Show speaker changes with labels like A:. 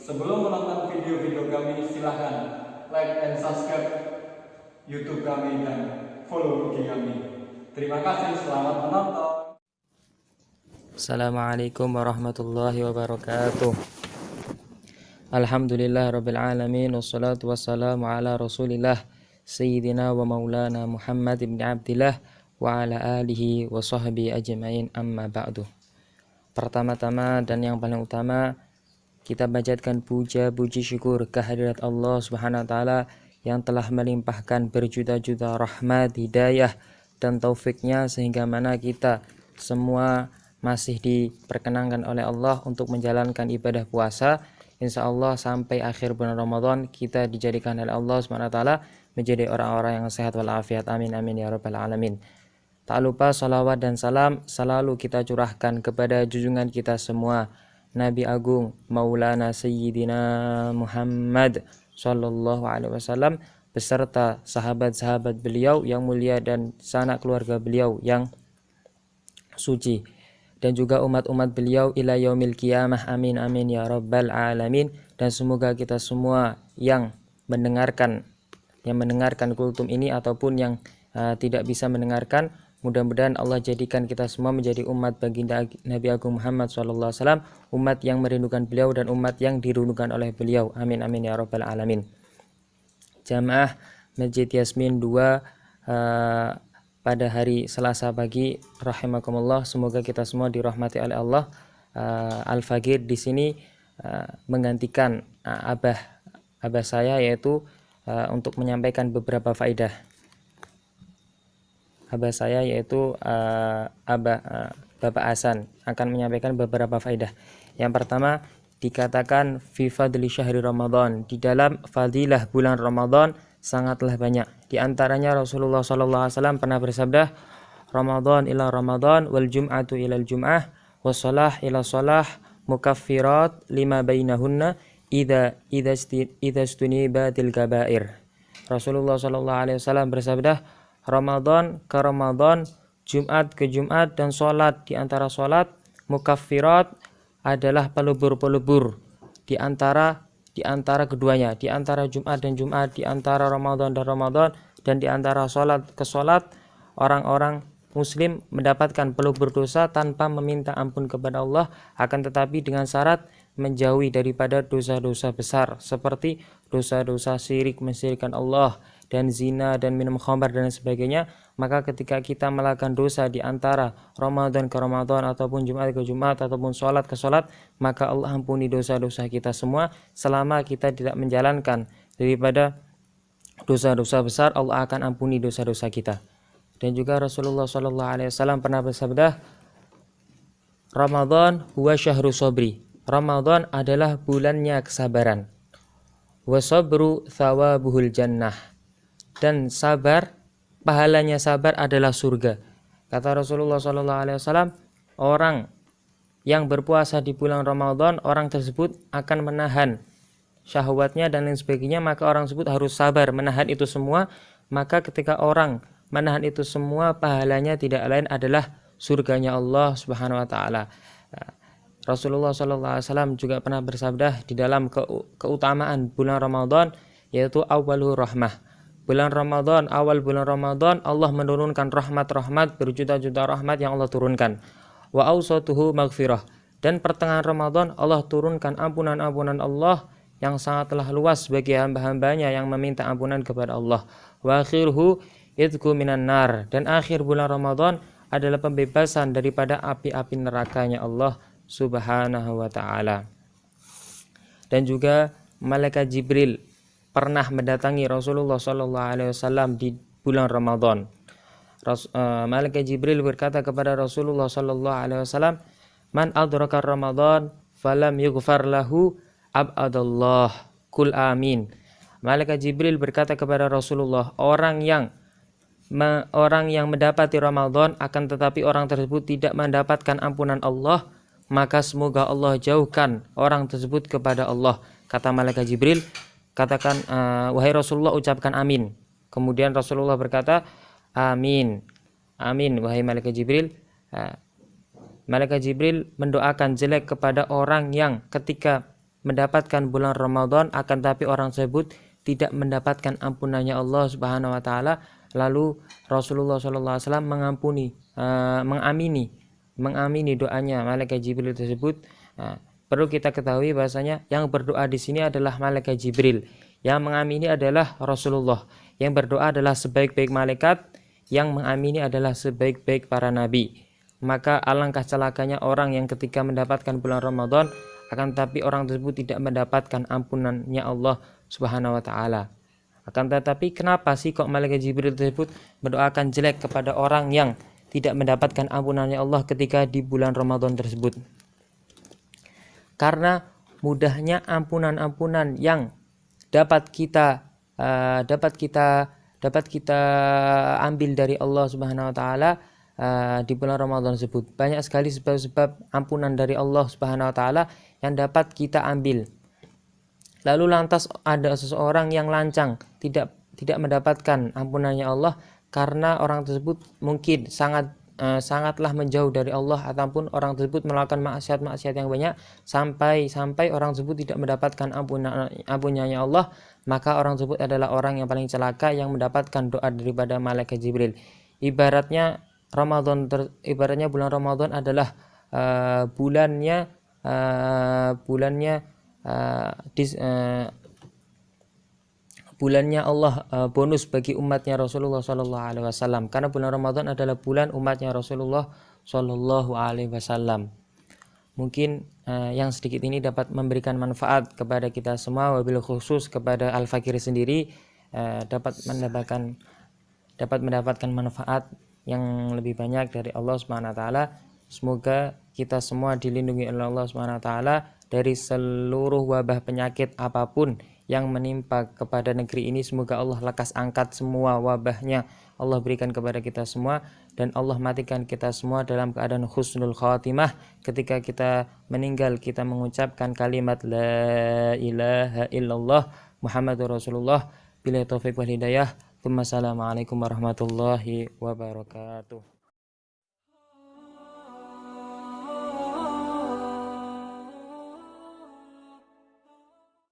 A: Sebelum menonton video-video kami, silahkan like and subscribe YouTube kami dan follow IG kami. Terima kasih, selamat menonton.
B: Assalamualaikum warahmatullahi wabarakatuh. Alhamdulillah rabbil alamin, wassalatu wassalamu ala rasulillah Sayyidina wa maulana Muhammad ibn Abdillah wa ala alihi wa sahbihi ajma'in, amma ba'du. Pertama-tama dan yang paling utama, kita panjatkan puja-puji syukur kehadirat Allah Subhanahu wa taala yang telah melimpahkan berjuta-juta rahmat, hidayah dan taufiknya sehingga mana kita semua masih diperkenankan oleh Allah untuk menjalankan ibadah puasa. Insya Allah sampai akhir bulan Ramadan kita dijadikan oleh Allah Subhanahu wa taala menjadi orang-orang yang sehat walafiat. Amin amin ya rabbal alamin. Tak lupa salawat dan salam selalu kita curahkan kepada junjungan kita semua, Nabi Agung Maulana Sayyidina Muhammad Sallallahu Alaihi Wasallam beserta sahabat-sahabat beliau yang mulia dan sanak keluarga beliau yang suci, dan juga umat-umat beliau ila yaumil qiyamah. Amin amin ya rabbal alamin. Dan semoga kita semua yang mendengarkan kultum ini ataupun yang tidak bisa mendengarkan, mudah-mudahan Allah jadikan kita semua menjadi umat baginda Nabi Agung Muhammad SAW, umat yang merindukan beliau dan umat yang dirindukan oleh beliau. Amin amin ya rabbal alamin. Jamaah Masjid Yasmin 2 pada hari Selasa pagi, rahimakumullah, semoga kita semua dirahmati oleh Allah. Al-Fagir di sini menggantikan abah saya, yaitu untuk menyampaikan beberapa faedah. Abah saya yaitu Bapak Hasan akan menyampaikan beberapa faedah. Yang pertama, dikatakan fi fadli syahri Ramadan, di dalam fadilah bulan Ramadan sangatlah banyak. Di antaranya Rasulullah SAW pernah bersabda, Ramadan ila Ramadan wal jum'atu ila jum'ah was salah ila salah mukaffirat lima bainahunna idza istunibatil kabair. Rasulullah SAW bersabda, Ramadan ke Ramadan, Jumat ke Jumat, dan sholat di antara sholat, mukaffirat adalah pelebur-pelebur di antara keduanya, di antara Jumat dan Jumat, di antara Ramadan dan Ramadan, dan di antara sholat ke sholat, orang-orang muslim mendapatkan pelebur dosa tanpa meminta ampun kepada Allah, akan tetapi dengan syarat menjauhi daripada dosa-dosa besar seperti dosa-dosa syirik, mensyirikkan Allah, dan zina dan minum khamar dan sebagainya. Maka ketika kita melakukan dosa di antara Ramadan ke Ramadan ataupun Jumat ke Jumat ataupun sholat ke sholat, maka Allah ampuni dosa-dosa kita semua. Selama kita tidak menjalankan daripada dosa-dosa besar, Allah akan ampuni dosa-dosa kita. Dan juga Rasulullah SAW pernah bersabda, Ramadan huwa syahru sabri, Ramadan adalah bulannya kesabaran. Wa sabru thawabuhul jannah, dan sabar, pahalanya sabar adalah surga. Kata Rasulullah SAW, orang yang berpuasa di bulan Ramadan, orang tersebut akan menahan syahwatnya dan lain sebagainya, maka orang tersebut harus sabar menahan itu semua. Maka ketika orang menahan itu semua, pahalanya tidak lain adalah surganya Allah Subhanahu wa taala. Rasulullah SAW juga pernah bersabda di dalam keutamaan bulan Ramadan, yaitu awalul rahmah. Bulan Ramadan, awal bulan Ramadan, Allah menurunkan rahmat-rahmat, berjuta-juta rahmat yang Allah turunkan. Wa awsatuhu maghfirah, dan pertengahan Ramadan Allah turunkan ampunan-ampunan Allah yang sangatlah luas bagi hamba-hambanya yang meminta ampunan kepada Allah. Wa akhiruhu idku minan nar, dan akhir bulan Ramadan adalah pembebasan daripada api-api nerakanya Allah Subhanahu wa ta'ala. Dan juga malaikat Jibril pernah mendatangi Rasulullah SAW di bulan Ramadan. Malaikat Jibril berkata kepada Rasulullah SAW, Man adraka Ramadan falam yughfar lahu abadallah kul amin. Malaikat Jibril berkata kepada Rasulullah, orang yang mendapati Ramadan akan tetapi orang tersebut tidak mendapatkan ampunan Allah, maka semoga Allah jauhkan orang tersebut kepada Allah. Kata malaikat Jibril, katakan wahai Rasulullah, ucapkan amin. Kemudian Rasulullah berkata, amin, amin wahai malaikat Jibril. Malaikat Jibril mendoakan jelek kepada orang yang ketika mendapatkan bulan Ramadan, akan tapi orang tersebut tidak mendapatkan ampunannya Allah Subhanahu wa taala, lalu Rasulullah SAW mengamini doanya malaikat Jibril tersebut. Perlu kita ketahui bahasanya yang berdoa di sini adalah malaikat Jibril, yang mengamini adalah Rasulullah, yang berdoa adalah sebaik-baik malaikat, yang mengamini adalah sebaik-baik para nabi. Maka alangkah celakanya orang yang ketika mendapatkan bulan Ramadan, akan tetapi orang tersebut tidak mendapatkan ampunannya Allah Subhanahu wa taala. Akan tetapi kenapa sih kok malaikat Jibril tersebut mendoakan jelek kepada orang yang tidak mendapatkan ampunannya Allah ketika di bulan Ramadan tersebut? Karena mudahnya ampunan-ampunan yang dapat kita ambil dari Allah Subhanahu wa taala di bulan Ramadan tersebut. Banyak sekali sebab-sebab ampunan dari Allah Subhanahu wa taala yang dapat kita ambil. Lalu lantas ada seseorang yang lancang, tidak mendapatkan ampunannya Allah karena orang tersebut mungkin sangatlah menjauh dari Allah, ataupun orang tersebut melakukan maksiat-maksiat yang banyak sampai orang tersebut tidak mendapatkan ampunannya Allah. Maka orang tersebut adalah orang yang paling celaka, yang mendapatkan doa daripada malaikat Jibril. Ibaratnya bulan Ramadan adalah bulannya Allah, bonus bagi umatnya Rasulullah SAW, karena bulan Ramadan adalah bulan umatnya Rasulullah SAW. Mungkin yang sedikit ini dapat memberikan manfaat kepada kita semua, wabil khusus kepada Al-Fakir sendiri, dapat mendapatkan manfaat yang lebih banyak dari Allah Subhanahu wa taala. Semoga kita semua dilindungi oleh Allah Subhanahu wa taala dari seluruh wabah penyakit apapun yang menimpa kepada negeri ini. Semoga Allah lekas angkat semua wabahnya, Allah berikan kepada kita semua, dan Allah matikan kita semua dalam keadaan husnul khatimah. Ketika kita meninggal, kita mengucapkan kalimat la ilaha illallah Muhammadur Rasulullah. Billahi taufiq wal hidayah. Assalamualaikum warahmatullahi wabarakatuh.